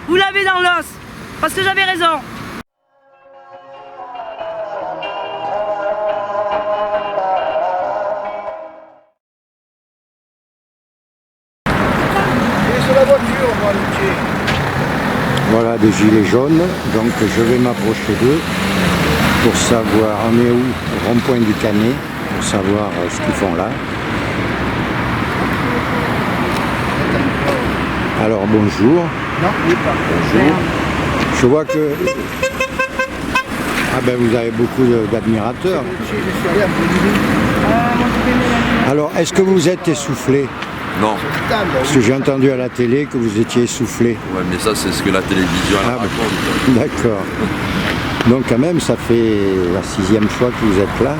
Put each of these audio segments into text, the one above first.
vous l'avez dans l'os. Parce que j'avais raison. Voilà des gilets jaunes, donc je vais m'approcher d'eux pour savoir on est où, au rond-point du Canet, pour savoir ce qu'ils font là. Alors bonjour. Non, il n'est pas. Bonjour. Je vois que ah ben vous avez beaucoup d'admirateurs. Alors est-ce que vous êtes essoufflé? Non. Parce que j'ai entendu à la télé que vous étiez essoufflé. Ouais, mais ça, c'est ce que la télévision raconte. D'accord. Donc quand même, ça fait la 6e fois que vous êtes là,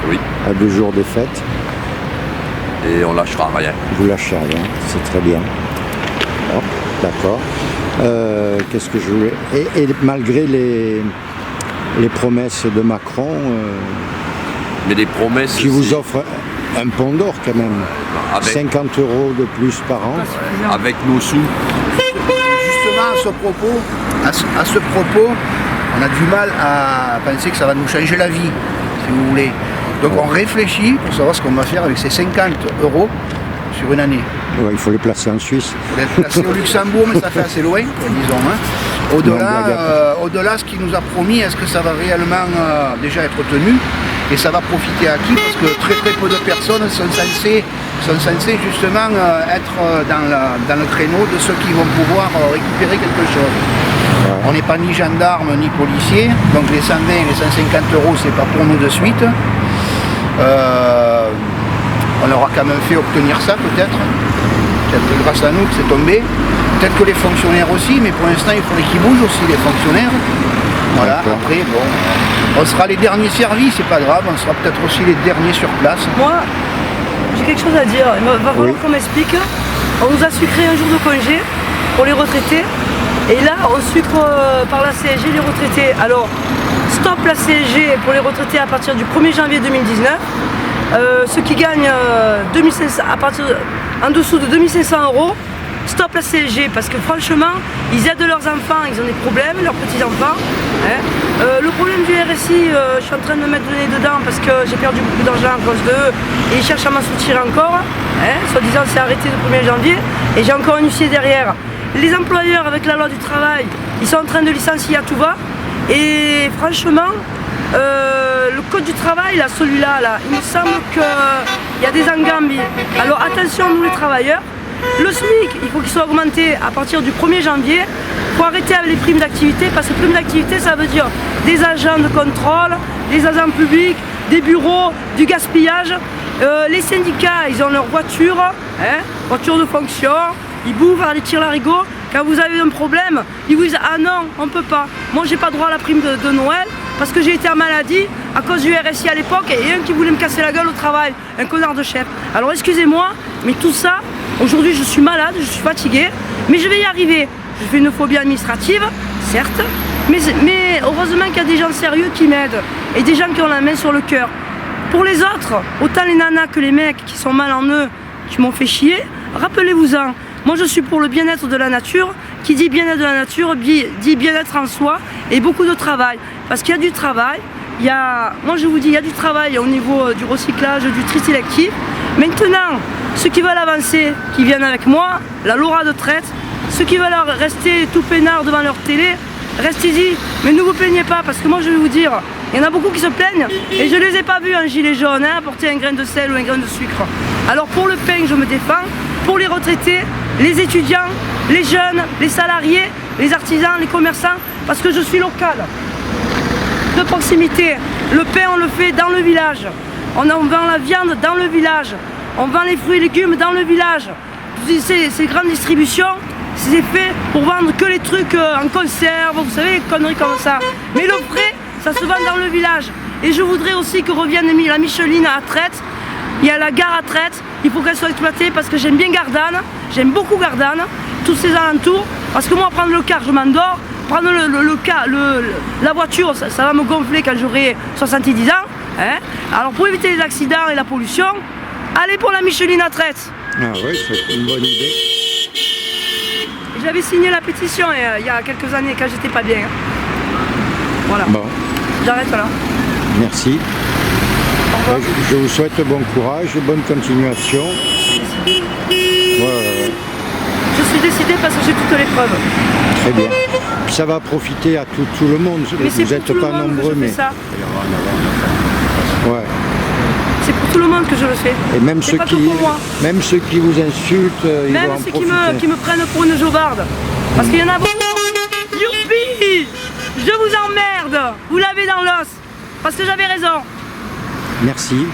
Oui. à 2 jours des fêtes. Et on lâchera rien. Vous lâchez rien, c'est très bien. Oh, d'accord. Qu'est-ce que je voulais... Et malgré les promesses de Macron, Mais les promesses... qui vous offrent un pont d'or quand même, avec, 50 € de plus par an. avec nos sous. Justement, à ce propos, on a du mal à penser que ça va nous changer la vie, si vous voulez. Donc on réfléchit pour savoir ce qu'on va faire avec ces 50 € sur une année. Ouais, il faut les placer en Suisse. Il faut les placer au Luxembourg, mais ça fait assez loin, disons. Hein. Au-delà, ce qu'il nous a promis, est-ce que ça va réellement déjà être tenu? Et ça va profiter à qui? Parce que très très peu de personnes sont censées justement être dans le créneau de ceux qui vont pouvoir récupérer quelque chose. Ouais. On n'est pas ni gendarme ni policier, donc les 120 et les 150 € c'est pas pour nous de suite. On aura quand même fait obtenir ça peut-être grâce à nous que c'est tombé. Peut-être que les fonctionnaires aussi, mais pour l'instant il faudrait qu'ils bougent aussi les fonctionnaires. Voilà, après bon, on sera les derniers servis, c'est pas grave, on sera peut-être aussi les derniers sur place. Moi, j'ai quelque chose à dire. Il va falloir qu'on m'explique. On nous a sucré un jour de congé pour les retraités. Et là, on sucre par la CSG les retraités. Alors, stop la CSG pour les retraités à partir du 1er janvier 2019. Ceux qui gagnent 2500, en dessous de 2500 €, stop la CSG parce que franchement, ils aident leurs enfants, ils ont des problèmes, leurs petits-enfants. Hein. Le problème du RSI, je suis en train de me mettre le nez dedans parce que j'ai perdu beaucoup d'argent à cause d'eux et ils cherchent à m'en soutirer encore. Hein. Soi-disant, c'est arrêté le 1er janvier et j'ai encore un huissier derrière. Les employeurs, avec la loi du travail, ils sont en train de licencier à tout va. Et franchement, le code du travail, là, celui-là, il me semble qu'il y a des engambis. Alors attention, nous les travailleurs, le SMIC, il faut qu'il soit augmenté à partir du 1er janvier. Il faut arrêter avec les primes d'activité, parce que primes d'activité, ça veut dire des agents de contrôle, des agents publics, des bureaux, du gaspillage. Les syndicats, ils ont leur voiture, hein, voiture de fonction. Ils bouffent à les tirs larigot. Quand vous avez un problème, ils vous disent ah non, on ne peut pas. Moi j'ai pas droit à la prime de Noël parce que j'ai été en maladie à cause du RSI à l'époque et un qui voulait me casser la gueule au travail, un connard de chef. Alors excusez-moi, mais tout ça, aujourd'hui je suis malade, je suis fatiguée, mais je vais y arriver. Je fais une phobie administrative, certes, mais heureusement qu'il y a des gens sérieux qui m'aident et des gens qui ont la main sur le cœur. Pour les autres, autant les nanas que les mecs qui sont mal en eux, qui m'ont fait chier, rappelez-vous-en. Moi je suis pour le bien-être de la nature, qui dit bien-être de la nature dit bien-être en soi et beaucoup de travail. Parce qu'il y a du travail, moi je vous dis, il y a du travail au niveau du recyclage, du tri sélectif. Maintenant, ceux qui veulent avancer, qui viennent avec moi, la Laura de traite, ceux qui veulent rester tout peinards devant leur télé, restez-y, mais ne vous plaignez pas parce que moi je vais vous dire, il y en a beaucoup qui se plaignent et je ne les ai pas vus en gilet jaune, hein, apporter un grain de sel ou un grain de sucre. Alors pour le pain, je me défends, pour les retraités, les étudiants, les jeunes, les salariés, les artisans, les commerçants, parce que je suis local, de proximité. Le pain, on le fait dans le village. On vend la viande dans le village. On vend les fruits et légumes dans le village. Ces grandes distributions, c'est fait pour vendre que les trucs en conserve, vous savez, les conneries comme ça. Mais le frais, ça se vend dans le village. Et je voudrais aussi que revienne la Micheline à Traite. Il y a la gare à Traite, il faut qu'elle soit exploitée parce que j'aime bien Gardanne, j'aime beaucoup Gardanne, tous ces alentours, parce que moi prendre le car je m'endors, prendre la voiture ça va me gonfler quand j'aurai 70 ans. Hein. Alors pour éviter les accidents et la pollution, allez pour la Micheline à Traite. Ah oui, c'est une bonne idée. j'avais signé la pétition il y a quelques années quand j'étais pas bien. Voilà. Bon, J'arrête là. merci. Je vous souhaite bon courage, bonne continuation. Ouais. Je suis décidée parce que j'ai toutes les preuves. Très bien. Puis ça va profiter à tout le monde. Mais c'est Vous pour n'êtes tout le pas monde nombreux, que je mais fais ça. ouais. C'est pour tout le monde que je le fais. Et même C'est ceux pas qui, que pour moi. même ceux qui vous insultent, ils vont Même en ceux profiter. qui me prennent pour une jobarde. Parce qu'il y en a beaucoup. Youpi! Je vous emmerde! Vous l'avez dans l'os. Parce que j'avais raison. Merci.